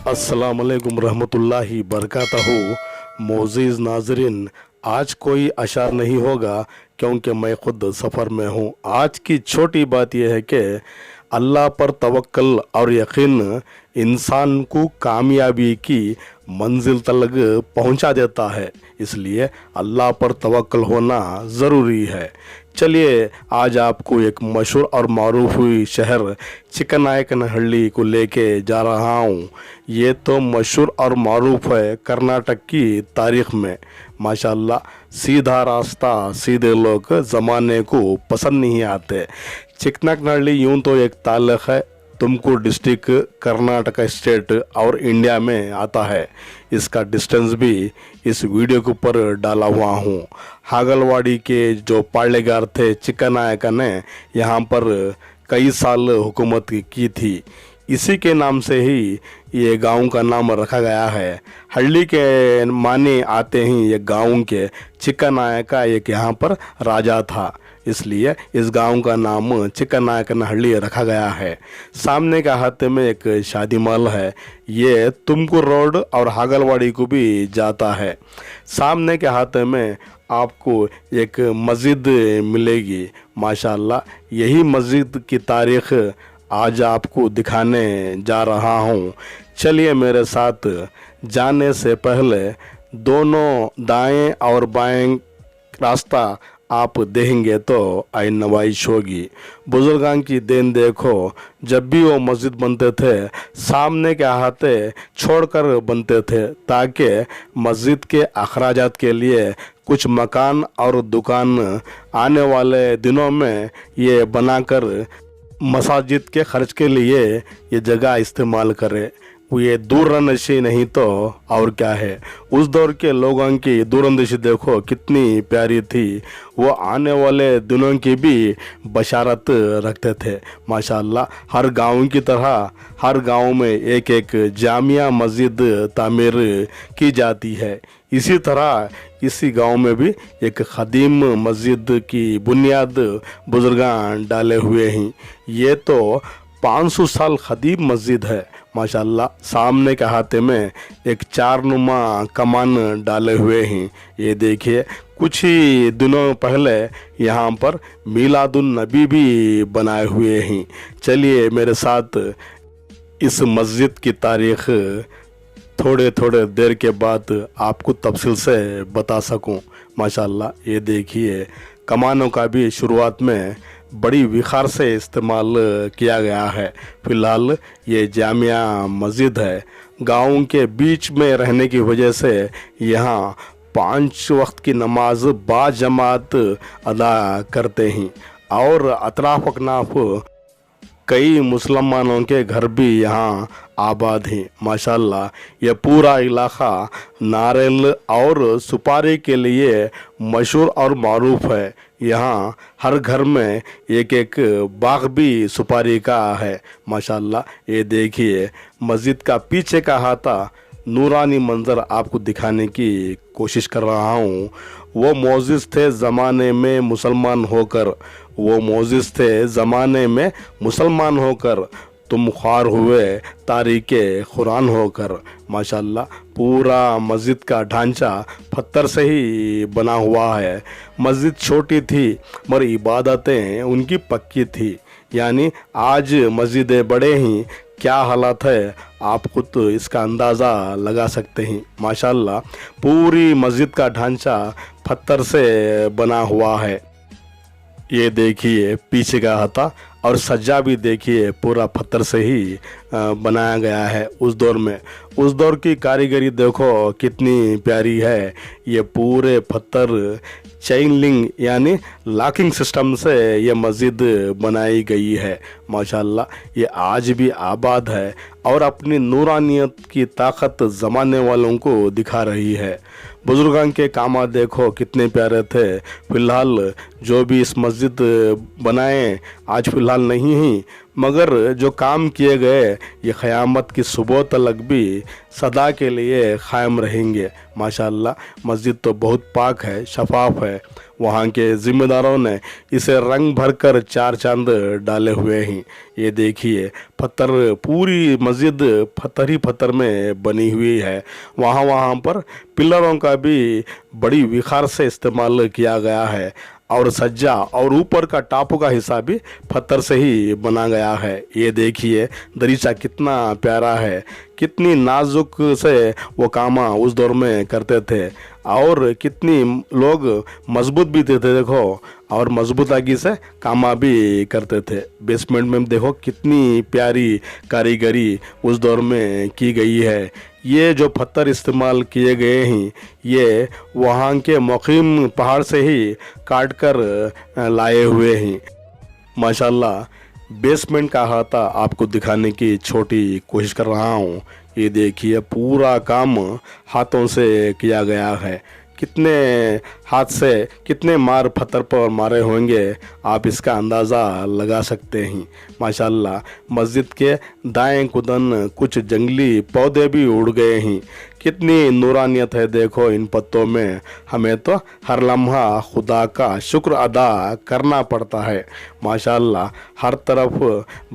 अस्सलाम वालेकुम रहमतुल्लाहि बरकातहू। मोअज़्ज़िज़ नाज़रीन, आज कोई अशार नहीं होगा क्योंकि मैं ख़ुद सफ़र में हूँ। आज की छोटी बात यह है कि अल्लाह पर तवक्ल और यकीन इंसान को कामयाबी की मंजिल तक पहुंचा देता है, इसलिए अल्लाह पर तवक्ल होना ज़रूरी है। चलिए आज आपको एक मशहूर और मारूफ हुई शहर चिक्कनायकनहल्ली को लेके जा रहा हूँ। ये तो मशहूर और मारूफ है कर्नाटक की तारीख़ में। माशाल्लाह सीधा रास्ता, सीधे लोग ज़माने को पसंद नहीं आते। चिक्कनायकनहल्ली यूँ तो एक ताल्लुक़ है तुमकुर डिस्ट्रिक्ट कर्नाटक स्टेट और इंडिया में आता है। इसका डिस्टेंस भी इस वीडियो के ऊपर डाला हुआ हूँ। हागलवाड़ी के जो पालेगार थे चिक्कनायक ने यहाँ पर कई साल हुकूमत की थी। इसी के नाम से ही ये गांव का नाम रखा गया है। हल्ली के माने आते ही ये गांव के चिक्कनायक का एक यहाँ पर राजा था, इसलिए इस गांव का नाम चिक्कनायकनहल्ली रखा गया है। सामने का हाथ में एक शादी महल है, ये तुमकुर रोड और हागलवाड़ी को भी जाता है। सामने के हाथ में आपको एक मस्जिद मिलेगी। माशाल्लाह यही मस्जिद की तारीख़ आज आपको दिखाने जा रहा हूँ। चलिए मेरे साथ। जाने से पहले दोनों दाएं और बाएं रास्ता आप देखेंगे तो आइन नवाइश होगी। बुजुर्गां की देन देखो, जब भी वो मस्जिद बनते थे सामने के अहाते छोड़कर बनते थे ताकि मस्जिद के अखराजात के लिए कुछ मकान और दुकान आने वाले दिनों में ये बनाकर मसाजिद के खर्च के लिए ये जगह इस्तेमाल करे। वो ये दूरंदेशी नहीं तो और क्या है। उस दौर के लोगों की दूरंदेशी देखो कितनी प्यारी थी। वो आने वाले दिनों की भी बशारत रखते थे। माशाल्लाह हर गांव की तरह हर गांव में एक एक जामिया मस्जिद तामीर की जाती है। इसी तरह इसी गांव में भी एक खदीम मस्जिद की बुनियाद बुजुर्गां डाले हुए हैं। ये तो 500 साल खदीम मस्जिद है। माशाल्लाह सामने के हाथे में एक चारनुमा कमान डाले हुए हैं। ये देखिए कुछ ही दिनों पहले यहाँ पर मीलादुन नबी भी बनाए हुए हैं। चलिए मेरे साथ इस मस्जिद की तारीख़ थोड़े थोड़े देर के बाद आपको तफसील से बता सकूं। माशाल्लाह ये देखिए कमानों का भी शुरुआत में बड़ी विखार से इस्तेमाल किया गया है। फ़िलहाल ये जामिया मस्जिद है। गांव के बीच में रहने की वजह से यहाँ 5 वक्त की नमाज बाजमात अदा करते हैं और अतराफ अकनाफ कई मुसलमानों के घर भी यहाँ आबाद हैं। माशाल्लाह ये पूरा इलाका नारियल और सुपारी के लिए मशहूर और मारूफ है। यहाँ हर घर में एक एक बाग भी सुपारी का है। माशाल्लाह ये देखिए मस्जिद का पीछे का हाथा नूरानी मंज़र आपको दिखाने की कोशिश कर रहा हूँ। वो मोअज़्ज़िज़ थे ज़माने में मुसलमान होकर, वो मोअज़्ज़िज़ थे ज़माने में मुसलमान होकर, तुम ख्वार हुए तारीक़े कुरान होकर। माशाल्लाह पूरा मस्जिद का ढांचा पत्थर से ही बना हुआ है। मस्जिद छोटी थी मगर इबादतें उनकी पक्की थी। यानी आज मस्जिदें बड़े ही क्या हालत है आप खुद तो इसका अंदाज़ा लगा सकते हैं। माशाल्लाह पूरी मस्जिद का ढांचा पत्थर से बना हुआ है। ये देखिए पीछे का हाथा और सज्जा भी देखिए पूरा पत्थर से ही बनाया गया है। उस दौर की कारीगरी देखो कितनी प्यारी है। ये पूरे पत्थर चेन लिंक यानी लॉकिंग सिस्टम से ये मस्जिद बनाई गई है। माशाल्लाह ये आज भी आबाद है और अपनी नूरानियत की ताकत ज़माने वालों को दिखा रही है। बुजुर्गां के कामा देखो कितने प्यारे थे। फ़िलहाल जो भी इस मस्जिद बनाए आज फ़िलहाल नहीं ही मगर जो काम किए गए ये क़यामत की सुबह तक भी सदा के लिए क़ायम रहेंगे। माशाअल्लाह मस्जिद तो बहुत पाक है, शफाफ है। वहाँ के ज़िम्मेदारों ने इसे रंग भर कर 4 चांद डाले हुए हैं। ये देखिए पत्थर, पूरी मस्जिद पत्थर ही पत्थर में बनी हुई है। वहाँ पर पिलरों का भी बड़ी विखार से इस्तेमाल किया गया है और सज्जा और ऊपर का टापू का हिस्सा भी पत्थर से ही बना गया है। ये देखिए दरीचा कितना प्यारा है, कितनी नाजुक से वो कामा उस दौर में करते थे और कितनी लोग मजबूत भी थे देखो, और मजबूतागी से कामा भी करते थे। बेसमेंट में देखो कितनी प्यारी कारीगरी उस दौर में की गई है। ये जो पत्थर इस्तेमाल किए गए हैं ये वहाँ के मुकीम पहाड़ से ही काट कर लाए हुए हैं। माशाल्लाह बेसमेंट का अहाता आपको दिखाने की छोटी कोशिश कर रहा हूँ। ये देखिए पूरा काम हाथों से किया गया है। कितने हाथ से कितने मार पत्थर पर मारे होंगे आप इसका अंदाज़ा लगा सकते हैं। माशाल्लाह मस्जिद के दाएं कुदन कुछ जंगली पौधे भी उड़ गए हैं। कितनी नूरानियत है देखो इन पत्तों में। हमें तो हर लम्हा खुदा का शुक्र अदा करना पड़ता है। माशाल्लाह हर तरफ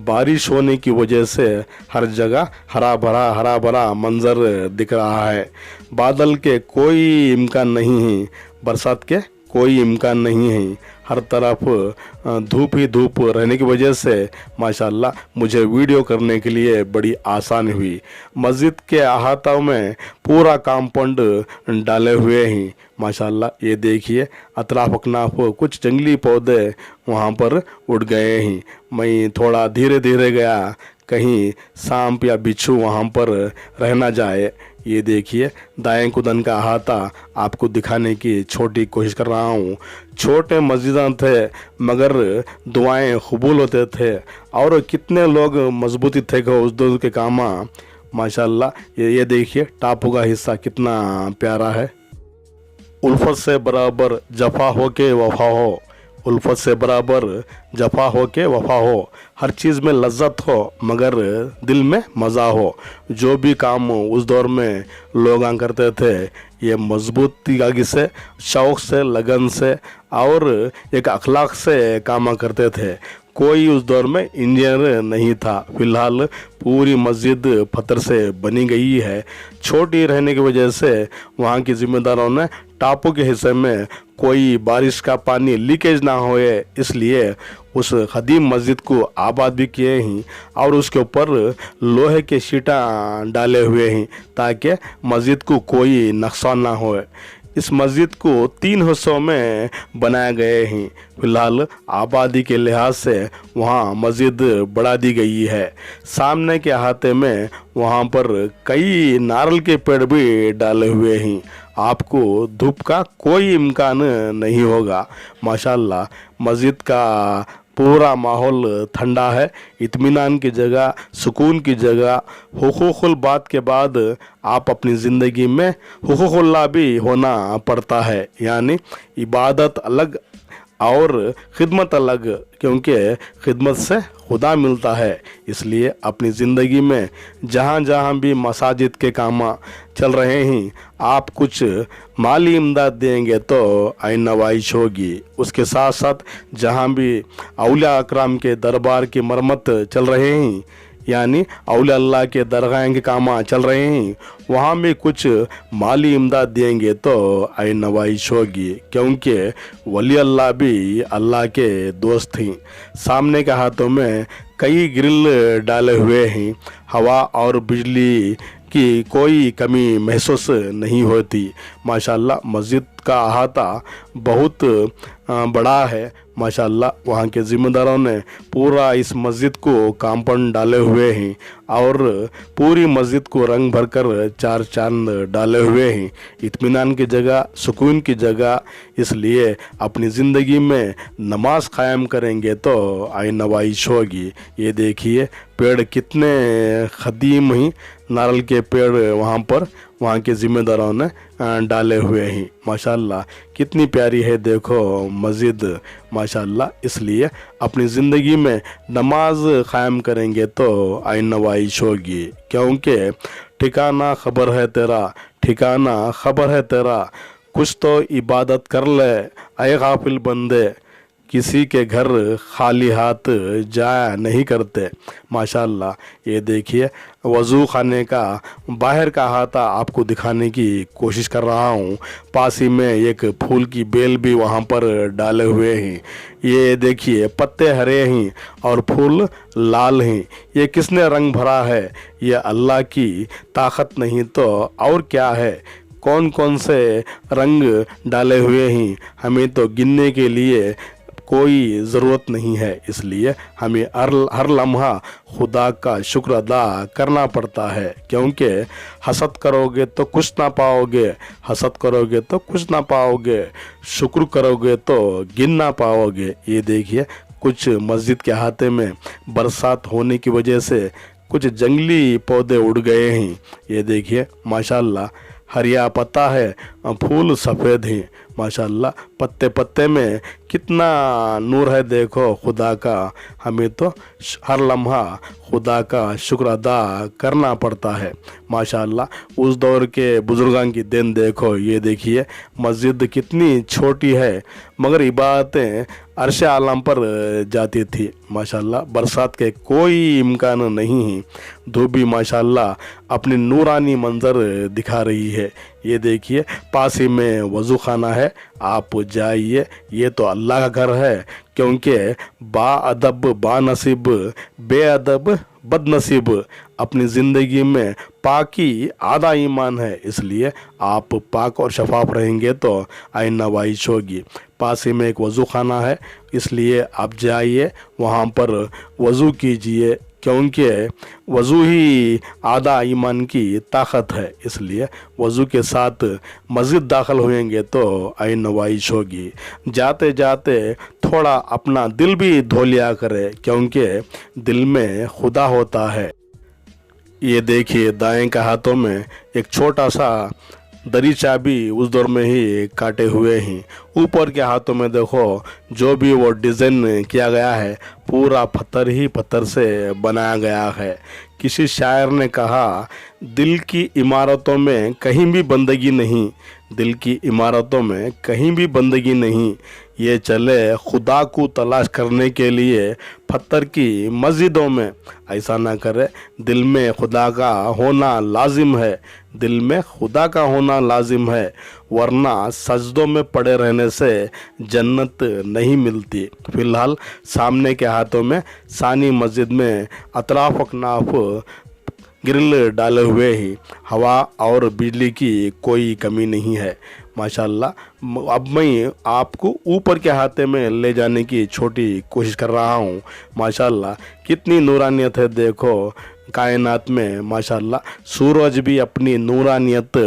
बारिश होने की वजह से हर जगह हरा भरा मंजर दिख रहा है। बादल के कोई इम्कान नहीं है, बरसात के कोई इम्कान नहीं है। हर तरफ धूप ही धूप रहने की वजह से माशाल्लाह मुझे वीडियो करने के लिए बड़ी आसान हुई। मस्जिद के अहाता में पूरा कंपाउंड डाले हुए हैं। माशाल्लाह ये देखिए अतराफ अकनाफ कुछ जंगली पौधे वहाँ पर उड़ गए हैं। मैं थोड़ा धीरे धीरे गया, कहीं सांप या बिच्छू वहाँ पर रह ना जाए। ये देखिए दाएं कुदन का अहाता आपको दिखाने की छोटी कोशिश कर रहा हूँ। छोटे मस्जिदां थे मगर दुआएं कबूल होते थे और कितने लोग मजबूती थे कि उस दौर के कामा। माशाल्लाह ये देखिए टापू का हिस्सा कितना प्यारा है। उल्फत से बराबर जफा हो के वफा हो, उल्फत से बराबर जफा हो के वफा हो। हर चीज़ में लज्जत हो मगर दिल में मज़ा हो। जो भी काम उस दौर में लोग करते थे ये मजबूती से, शौक़ से, लगन से और एक अखलाक से काम करते थे। कोई उस दौर में इंजीनियर नहीं था। फिलहाल पूरी मस्जिद पत्थर से बनी गई है। छोटी रहने की वजह से वहाँ के ज़िम्मेदारों ने टापू के हिस्से में कोई बारिश का पानी लीकेज ना होए इसलिए उस कदीम मस्जिद को आबाद भी किए हैं और उसके ऊपर लोहे के शीटा डाले हुए हैं ताकि मस्जिद को कोई नुकसान ना होए। इस मस्जिद को 3 हिस्सों में बनाए गए हैं। फिलहाल आबादी के लिहाज से वहाँ मस्जिद बढ़ा दी गई है। सामने के अहाते में वहाँ पर कई नारियल के पेड़ भी डाले हुए हैं। आपको धूप का कोई इम्कान नहीं होगा। माशाल्लाह मस्जिद का पूरा माहौल ठंडा है, इत्मीनान की जगह, सुकून की जगह। हुकूकुल बात के बाद आप अपनी ज़िंदगी में हुकूकुल्लाह भी होना पड़ता है, यानी इबादत अलग और खिदमत अलग, क्योंकि खिदमत से खुदा मिलता है। इसलिए अपनी ज़िंदगी में जहाँ जहाँ भी मसाजिद के काम चल रहे हैं आप कुछ माली इमदाद देंगे तो आइन नवाइश होगी। उसके साथ साथ जहाँ भी औलिया अकराम के दरबार की मरम्मत चल रहे हैं यानी औलिया अल्लाह के दरगाह के काम चल रहे हैं वहाँ भी कुछ माली इमदाद देंगे तो आइन नवाइश होगी, क्योंकि वली अल्लाह भी अल्लाह के दोस्त हैं। सामने के हाथों में कई ग्रिल डाले हुए हैं। हवा और बिजली की कोई कमी महसूस नहीं होती। माशाल्लाह मस्जिद का अहाता बहुत बड़ा है। माशाल्लाह वहाँ के ज़िम्मेदारों ने पूरा इस मस्जिद को कंपाउंड डाले हुए हैं और पूरी मस्जिद को रंग भरकर 4 चांद डाले हुए हैं। इत्मीनान की जगह, सुकून की जगह। इसलिए अपनी ज़िंदगी में नमाज कायम करेंगे तो आइन नवाइश होगी। ये देखिए पेड़ कितने खदीम ही नारियल के पेड़ वहाँ के ज़िम्मेदारों ने डाले हुए हैं। माशाल्लाह कितनी प्यारी है देखो मस्जिद माशाल्लाह। इसलिए अपनी ज़िंदगी में नमाज क़ायम करेंगे तो आइन नवाइश होगी, क्योंकि ठिकाना खबर है तेरा, ठिकाना खबर है तेरा, कुछ तो इबादत कर ले ऐ गाफिल बंदे, किसी के घर खाली हाथ जाया नहीं करते। माशाल्लाह ये देखिए वज़ू खाने का बाहर का हाथा आपको दिखाने की कोशिश कर रहा हूँ। पास ही में एक फूल की बेल भी वहाँ पर डाले हुए हैं। ये देखिए पत्ते हरे हैं और फूल लाल हैं। ये किसने रंग भरा है? ये अल्लाह की ताकत नहीं तो और क्या है। कौन कौन से रंग डाले हुए हैं हमें तो गिनने के लिए कोई ज़रूरत नहीं है। इसलिए हमें हर लम्हा खुदा का शुक्र अदा करना पड़ता है, क्योंकि हसद करोगे तो कुछ ना पाओगे, हसद करोगे तो कुछ ना पाओगे, शुक्र करोगे तो गिन ना पाओगे। ये देखिए कुछ मस्जिद के अहाते में बरसात होने की वजह से कुछ जंगली पौधे उड़ गए हैं। ये देखिए माशाल्लाह हरिया पत्ता है, फूल सफ़ेद हैं। माशाल्लाह पत्ते पत्ते में कितना नूर है देखो खुदा का। हमें तो हर लम्हा खुदा का शुक्र अदा करना पड़ता है। माशाल्लाह उस दौर के बुज़ुर्गां की देन देखो। ये देखिए मस्जिद कितनी छोटी है मगर इबादतें अर्श आलम पर जाती थी। माशाल्लाह बरसात के कोई इम्कान नहीं है। धूप भी माशाल्लाह अपनी नूरानी मंज़र दिखा रही है। ये देखिए पास ही में वज़ू खाना है, आप जाइए। ये तो अल्लाह का घर है, क्योंकि बाअदब बानसीब बेअदब बदनसीब अपनी ज़िंदगी में पाकी आधा ईमान है। इसलिए आप पाक और शफाफ रहेंगे तो आइन नवाइश होगी। पास ही में एक वज़ू खाना है, इसलिए आप जाइए वहाँ पर वज़ू कीजिए, क्योंकि वज़ू ही आधा ईमान की ताकत है। इसलिए वज़ू के साथ मस्जिद दाखिल होएंगे तो आइन नवाइश होगी। जाते जाते थोड़ा अपना दिल भी धो लिया करे, क्योंकि दिल में खुदा होता है। ये देखिए दाएं के हाथों में एक छोटा सा दरीचा भी उस दौर में ही काटे हुए हैं। ऊपर के हाथों में देखो जो भी वो डिज़ाइन किया गया है पूरा पत्थर ही पत्थर से बनाया गया है। किसी शायर ने कहा दिल की इमारतों में कहीं भी बंदगी नहीं, दिल की इमारतों में कहीं भी बंदगी नहीं, ये चले खुदा को तलाश करने के लिए पत्थर की मस्जिदों में। ऐसा ना करे, दिल में खुदा का होना लाजिम है, दिल में खुदा का होना लाजिम है, वरना सजदों में पड़े रहने से जन्नत नहीं मिलती। फ़िलहाल सामने के हाथों में सानी मस्जिद में अतराफ अकनाफ ग्रिल डाले हुए ही, हवा और बिजली की कोई कमी नहीं है। माशाल्लाह अब मैं आपको ऊपर के हाथे में ले जाने की छोटी कोशिश कर रहा हूँ। माशाल्लाह कितनी नूरानियत है देखो कायनात में। माशाल्लाह सूरज भी अपनी नूरानियत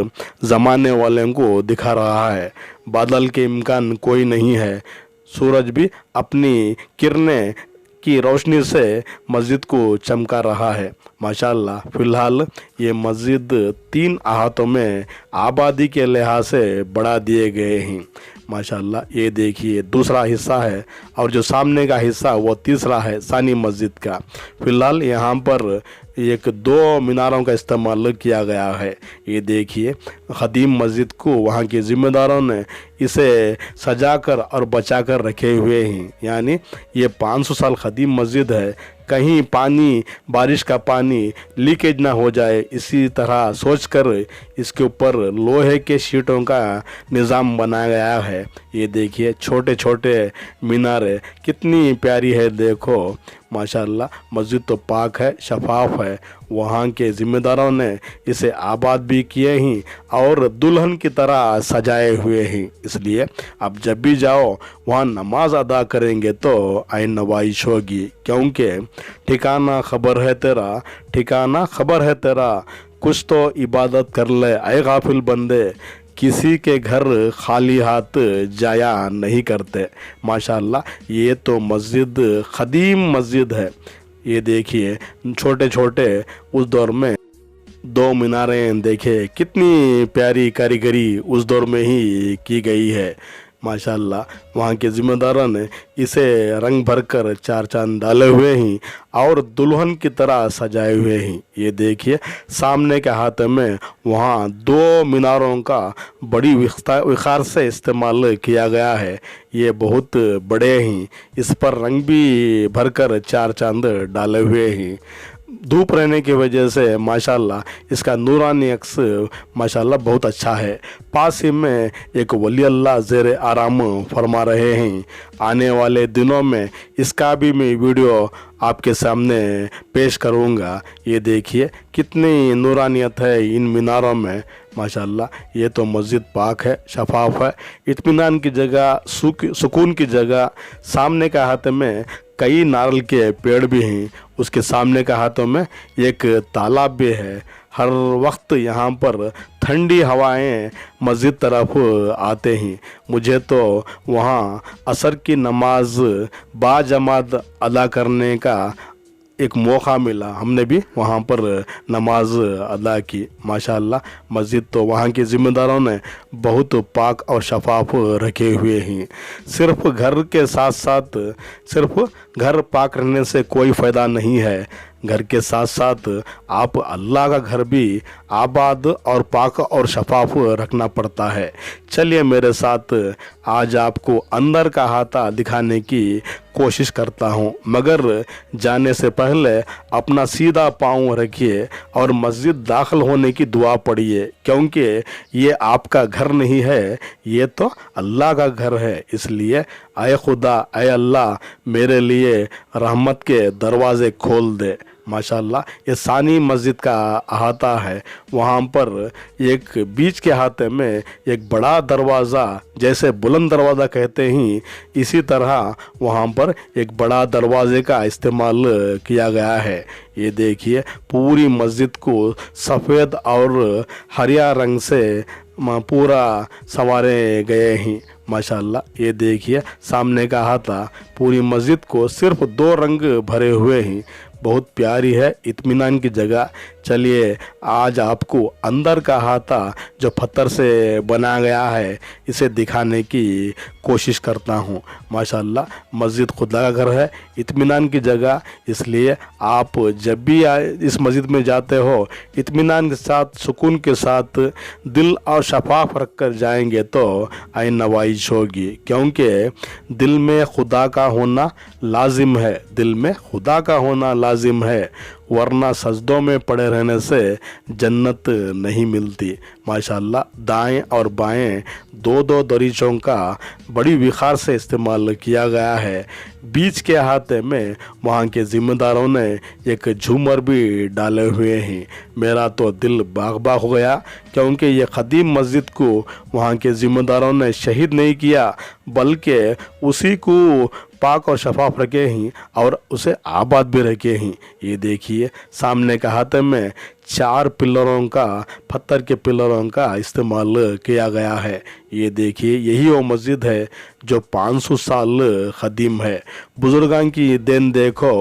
ज़माने वाले को दिखा रहा है। बादल के इम्कान कोई नहीं है, सूरज भी अपनी किरणें की रोशनी से मस्जिद को चमका रहा है। माशाल्लाह फ़िलहाल ये मस्जिद 3 अहातों में आबादी के लिहाज से बढ़ा दिए गए हैं। माशाल्लाह ये देखिए दूसरा हिस्सा है और जो सामने का हिस्सा वो तीसरा है सानी मस्जिद का। फ़िलहाल यहाँ पर एक 2 मीनारों का इस्तेमाल किया गया है। ये देखिए ख़दीम मस्जिद को वहाँ के ज़िम्मेदारों ने इसे सजाकर और बचाकर रखे हुए हैं। यानी ये 500 साल ख़दीम मस्जिद है, कहीं पानी बारिश का पानी लीकेज ना हो जाए, इसी तरह सोचकर इसके ऊपर लोहे के शीटों का निज़ाम बनाया गया है। ये देखिए छोटे छोटे मीनारे कितनी प्यारी है देखो। माशाल्लाह मस्जिद तो पाक है, शफाफ है। वहाँ के ज़िम्मेदारों ने इसे आबाद भी किए हैं और दुल्हन की तरह सजाए हुए हैं। इसलिए अब जब भी जाओ वहाँ नमाज अदा करेंगे तो आइन नवाइश होगी, क्योंकि ठिकाना खबर है तेरा, ठिकाना खबर है तेरा, कुछ तो इबादत कर ले ऐ गाफिल बंदे, किसी के घर खाली हाथ जाया नहीं करते। माशाल्लाह ये तो मस्जिद ख़दीम मस्जिद है। ये देखिए छोटे छोटे उस दौर में दो मीनारें, देखे कितनी प्यारी कारीगरी उस दौर में ही की गई है माशाल्लाह। वहाँ के ज़िम्मेदारों ने इसे रंग भर कर चार चांद डाले हुए हैं और दुल्हन की तरह सजाए हुए हैं। ये देखिए सामने के हाथ में वहाँ दो मीनारों का बड़ी विखार से इस्तेमाल किया गया है। ये बहुत बड़े हैं, इस पर रंग भी भरकर चार चांद डाले हुए हैं। धूप रहने की वजह से माशाल्लाह इसका नूरानी अक्स माशाल्लाह बहुत अच्छा है। पास ही में एक वली अल्लाह ज़ेर आराम फरमा रहे हैं। आने वाले दिनों में इसका भी मैं वीडियो आपके सामने पेश करूंगा। ये देखिए कितनी नूरानियत है इन मीनारों में माशाल्लाह। ये तो मस्जिद पाक है, शफाफ है, इत्मीनान की जगह, सुकून की जगह। सामने के हाथ में कई नारियल के पेड़ भी हैं, उसके सामने के हाथों में एक तालाब भी है। हर वक्त यहाँ पर ठंडी हवाएं मस्जिद तरफ आते हैं। मुझे तो वहाँ असर की नमाज बाजमात अदा करने का एक मौका मिला, हमने भी वहाँ पर नमाज अदा की माशाल्लाह। मस्जिद तो वहाँ के ज़िम्मेदारों ने बहुत पाक और शफाफ रखे हुए हैं। सिर्फ घर के साथ साथ सिर्फ घर पाक रहने से कोई फ़ायदा नहीं है, घर के साथ साथ आप अल्लाह का घर भी आबाद और पाक और शफाफ रखना पड़ता है। चलिए मेरे साथ आज आपको अंदर का हाथा दिखाने की कोशिश करता हूँ, मगर जाने से पहले अपना सीधा पाँव रखिए और मस्जिद दाखिल होने की दुआ पढ़िए, क्योंकि ये आपका घर नहीं है, ये तो अल्लाह का घर है। इसलिए आए खुदा, आए अल्लाह, मेरे लिए रहमत के दरवाज़े खोल दे माशाल्लाह। ये सानी मस्जिद का अहाता है। वहाँ पर एक बीच के हाथे में एक बड़ा दरवाज़ा, जैसे बुलंद दरवाज़ा कहते हैं, इसी तरह वहाँ पर एक बड़ा दरवाज़े का इस्तेमाल किया गया है। ये देखिए पूरी मस्जिद को सफ़ेद और हरिया रंग से पूरा संवारे गए हैं माशाल्लाह। ये देखिए सामने का हाथा पूरी मस्जिद को सिर्फ दो रंग भरे हुए हैं, बहुत प्यारी है, इत्मीनान की जगह। चलिए आज आपको अंदर का हाथा जो पत्थर से बना गया है इसे दिखाने की कोशिश करता हूँ माशाल्लाह। मस्जिद खुदा का घर है, इत्मीनान की जगह, इसलिए आप जब भी इस मस्जिद में जाते हो इत्मीनान के साथ, सुकून के साथ, दिल और शफाफ रख कर जाएंगे तो आइन नवाइश होगी, क्योंकि दिल में खुदा का होना लाजिम है, दिल में खुदा का होना लाजिम है, वरना सजदों में पड़े रहने से जन्नत नहीं मिलती माशाल्लाह। दाएं और बाएं दो दो दरीचों का बड़ी विखार से इस्तेमाल किया गया है। बीच के हाथे में वहाँ के ज़िम्मेदारों ने एक झूमर भी डाले हुए हैं। मेरा तो दिल बाग बाग हो गया, क्योंकि ये क़दीम मस्जिद को वहाँ के ज़िम्मेदारों ने शहीद नहीं किया, बल्कि उसी को पाक और शफाफ रखे हैं और उसे आबाद भी रखे हैं। ये देखिए सामने के हाथ में चार पिलरों का, पत्थर के पिलरों का इस्तेमाल किया गया है। ये देखिए यही वो मस्जिद है जो 500 साल क़दीम है। बुज़ुर्गां की देन देखो,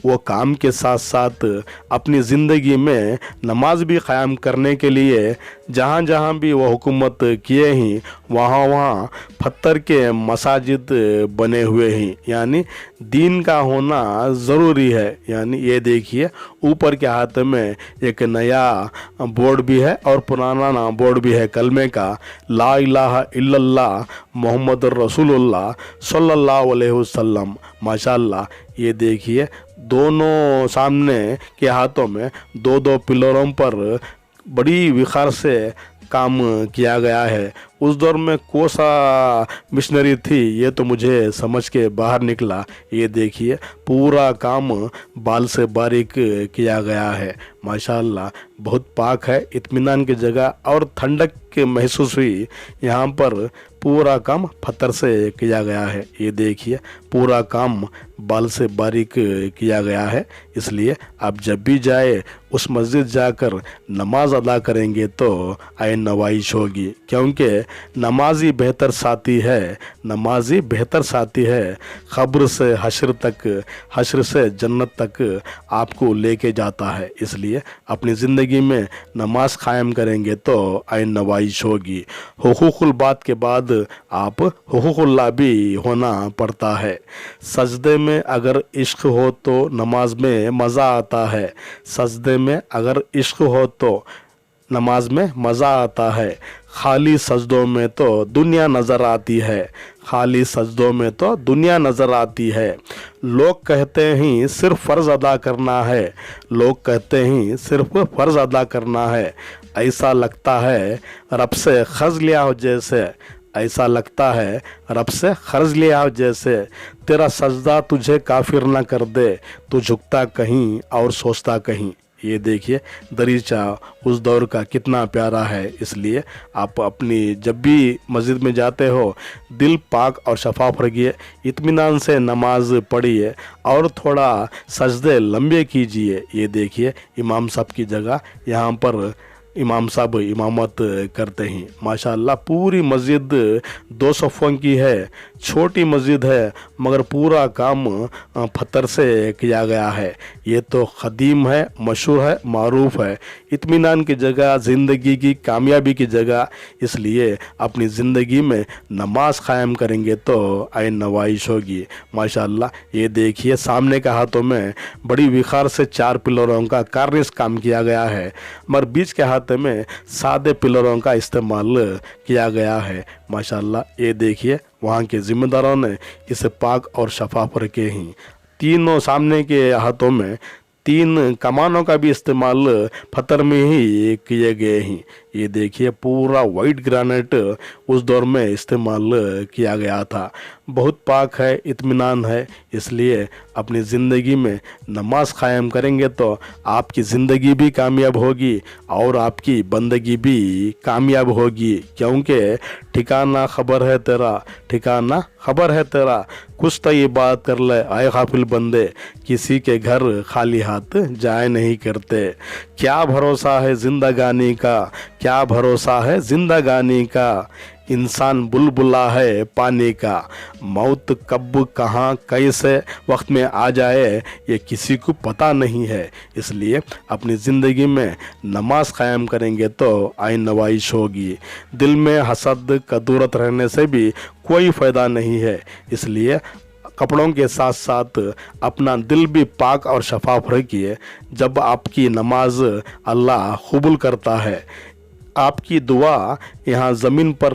वो काम के साथ साथ अपनी ज़िंदगी में नमाज भी क़याम करने के लिए जहाँ जहाँ भी वो हुकूमत किए हैं वहाँ वहाँ पत्थर के मसाजिद बने हुए हैं, यानी दीन का होना ज़रूरी है। यानी ये देखिए ऊपर के हाथ में एक नया बोर्ड भी है और पुराना बोर्ड भी है कलमे का, ला इलाहा इल्लल्लाह मोहम्मदुर रसूलुल्लाह सल्लल्लाहु अलैहि वसल्लम माशाल्लाह। ये देखिए दोनों सामने के हाथों में दो दो पिलरों पर बड़ी विखार से काम किया गया है। उस दौर में कौन सा मिशनरी थी ये तो मुझे समझ के बाहर निकला। ये देखिए पूरा काम बाल से बारीक किया गया है माशाल्लाह, बहुत पाक है, इत्मीनान की जगह और ठंडक के महसूस हुई। यहाँ पर पूरा काम पत्थर से किया गया है। ये देखिए पूरा काम बाल से बारीक किया गया है। इसलिए आप जब भी जाए उस मस्जिद जाकर नमाज अदा करेंगे तो आइन नवाइश होगी, क्योंकि नमाजी बेहतर साथी है, नमाजी बेहतर साथी है। ख़ब्र से हश्र तक, हश्र से जन्नत तक आपको लेके जाता है। इसलिए अपनी ज़िंदगी में नमाज कायम करेंगे तो आइन नवाइश होगी। हुकूकुल बात के बाद आप हुकूकुल्लाह भी होना पड़ता है। सजदे में अगर इश्क हो तो नमाज में मज़ा आता है, सजदे में अगर इश्क हो तो नमाज में मज़ा आता है। खाली सजदों में तो दुनिया नज़र आती है, खाली सजदों में तो दुनिया नज़र आती है। लोग कहते हैं सिर्फ फ़र्ज़ अदा करना है, लोग कहते हैं सिर्फ फ़र्ज़ अदा करना है। ऐसा लगता है रब से ख़र्ज़ लिया हो जैसे, ऐसा लगता है रब से ख़र्ज़ लिया हो जैसे। तेरा सजदा तुझे काफिर ना कर दे, तू झुकता कहीं और सोचता कहीं। ये देखिए दरीचा उस दौर का कितना प्यारा है। इसलिए आप अपनी जब भी मस्जिद में जाते हो दिल पाक और शफाफ रखिए, इत्मीनान से नमाज पढ़िए और थोड़ा सजदे लंबे कीजिए। ये देखिए इमाम साहब की जगह यहाँ पर इमाम साहब इमामत करते हैं। माशाअल्लाह पूरी मस्जिद 2 सफ़ों की है, छोटी मस्जिद है मगर पूरा काम पत्थर से किया गया है। ये तो ख़दीम है, मशहूर है, मारूफ है, इत्मीनान की जगह, ज़िंदगी की कामयाबी की जगह। इसलिए अपनी ज़िंदगी में नमाज कायम करेंगे तो आइन नवाइश होगी। माशाअल्लाह ये देखिए सामने के हाथों में बड़ी विखार से 4 पिलरों का कार्निश काम किया गया है, मगर बीच के हाथ में सादे पिलरों का इस्तेमाल किया गया है। माशाअल्लाह ये देखिए वहाँ के ज़िम्मेदारों ने इसे पाक और शफाफ रखे हैं। तीनों सामने के हाथों में 3 कमानों का भी इस्तेमाल पत्थर में ही किए गए हैं। ये देखिए पूरा वाइट ग्रेनाइट उस दौर में इस्तेमाल किया गया था। बहुत पाक है, इत्मीनान है। इसलिए अपनी ज़िंदगी में नमाज कायम करेंगे तो आपकी ज़िंदगी भी कामयाब होगी और आपकी बंदगी भी कामयाब होगी, क्योंकि ठिकाना खबर है तेरा, ठिकाना खबर है तेरा। कुछ तो ये बात कर ले आए गाफिल बंदे, किसी के घर खाली हाथ जाए नहीं करते। क्या भरोसा है जिंदगानी का, क्या भरोसा है जिंदगानी का। इंसान बुलबुला है पानी का, मौत कब कहाँ कैसे वक्त में आ जाए ये किसी को पता नहीं है। इसलिए अपनी ज़िंदगी में नमाज कायम करेंगे तो आइन नवाइश होगी। दिल में हसद कदूरत रहने से भी कोई फ़ायदा नहीं है। इसलिए कपड़ों के साथ साथ अपना दिल भी पाक और शफाफ रखिए। जब आपकी नमाज अल्लाह कबूल करता है, आपकी दुआ यहाँ ज़मीन पर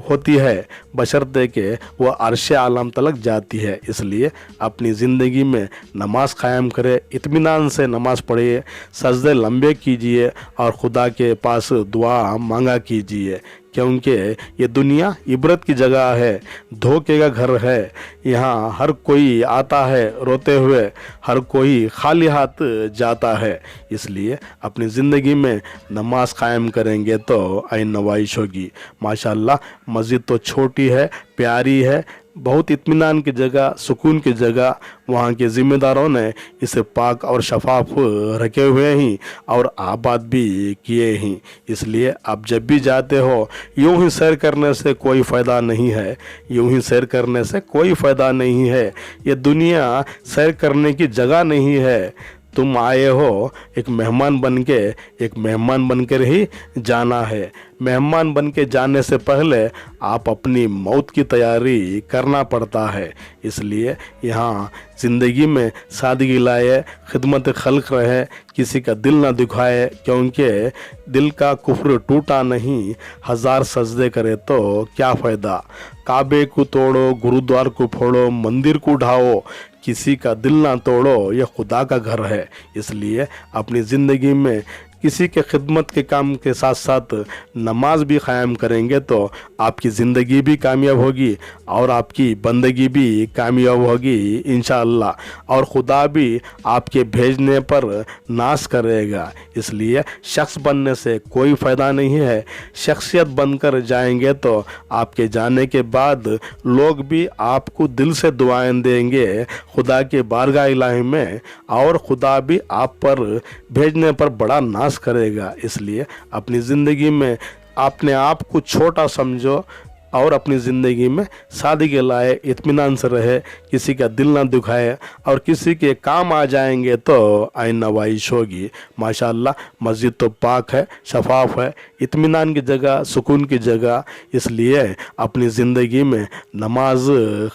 होती है बशर्ते के वह अर्श आलम तलक जाती है। इसलिए अपनी ज़िंदगी में नमाज कायम करें, इत्मीनान से नमाज पढ़िए, सजदे लंबे कीजिए और खुदा के पास दुआ मांगा कीजिए, क्योंकि ये दुनिया इबरत की जगह है, धोखे का घर है। यहाँ हर कोई आता है रोते हुए, हर कोई खाली हाथ जाता है। इसलिए अपनी ज़िंदगी में नमाज कायम करेंगे तो आइन नवाइश होगी। माशाअल्लाह मस्जिद तो छोटी है, प्यारी है, बहुत इत्मीनान की जगह, सुकून की जगह। वहाँ के ज़िम्मेदारों ने इसे पाक और शफाफ रखे हुए हैं और आबाद भी किए हैं। इसलिए आप जब भी जाते हो यूं ही सैर करने से कोई फ़ायदा नहीं है, यूं ही सैर करने से कोई फ़ायदा नहीं है। ये दुनिया सैर करने की जगह नहीं है। तुम आए हो एक मेहमान बन के, एक मेहमान बनकर ही जाना है। मेहमान बन के जाने से पहले आप अपनी मौत की तैयारी करना पड़ता है। इसलिए यहाँ ज़िंदगी में सादगी लाए, खिदमत खल्क रहे, किसी का दिल ना दुखाए, क्योंकि दिल का कुफ्र टूटा नहीं, 1000 सजदे करे तो क्या फ़ायदा। काबे को तोड़ो, गुरुद्वार को फोड़ो, मंदिर को ढाओ, किसी का दिल ना तोड़ो, यह खुदा का घर है। इसलिए अपनी ज़िंदगी में किसी के खिदमत के काम के साथ साथ नमाज भी क़ायम करेंगे तो आपकी ज़िंदगी भी कामयाब होगी और आपकी बंदगी भी कामयाब होगी इंशाअल्लाह, और खुदा भी आपके भेजने पर नाश करेगा। इसलिए शख्स बनने से कोई फ़ायदा नहीं है, शख्सियत बनकर जाएंगे तो आपके जाने के बाद लोग भी आपको दिल से दुआएं देंगे खुदा के बारगाह इलाही में, और खुदा भी आप पर भेजने पर बड़ा नाश करेगा। इसलिए अपनी ज़िंदगी में अपने आप को छोटा समझो और अपनी ज़िंदगी में सादगी के लाए, इत्मीनान से रहे, किसी का दिल ना दुखाए, और किसी के काम आ जाएंगे तो आइन नवाइश होगी। माशाअल्लाह मस्जिद तो पाक है, शफाफ है, इत्मीनान की जगह, सुकून की जगह। इसलिए अपनी ज़िंदगी में नमाज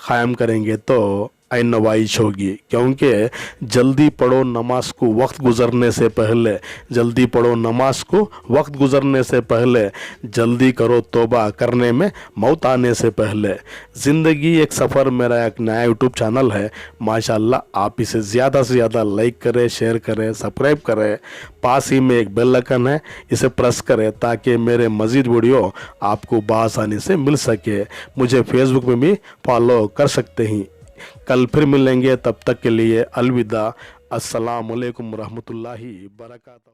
क़ायम करेंगे तो आइन नवाइश होगी, क्योंकि जल्दी पढ़ो नमाज को वक्त गुज़रने से पहले, जल्दी पढ़ो नमाज को वक्त गुज़रने से पहले, जल्दी करो तौबा करने में मौत आने से पहले। ज़िंदगी एक सफ़र मेरा एक नया यूट्यूब चैनल है, माशाअल्लाह आप इसे ज़्यादा से ज़्यादा लाइक करें, शेयर करें, सब्सक्राइब करें। पास ही में एक बेल आइकन है, इसे प्रेस करें ताकि मेरे मज़ीद वीडियो आपको बआसानी से मिल सके। मुझे फेसबुक में भी फॉलो कर सकते हैं। कल फिर मिलेंगे, तब तक के लिए अलविदा। अस्सलाम वालेकुम रहमतुल्लाहि बरकातहू।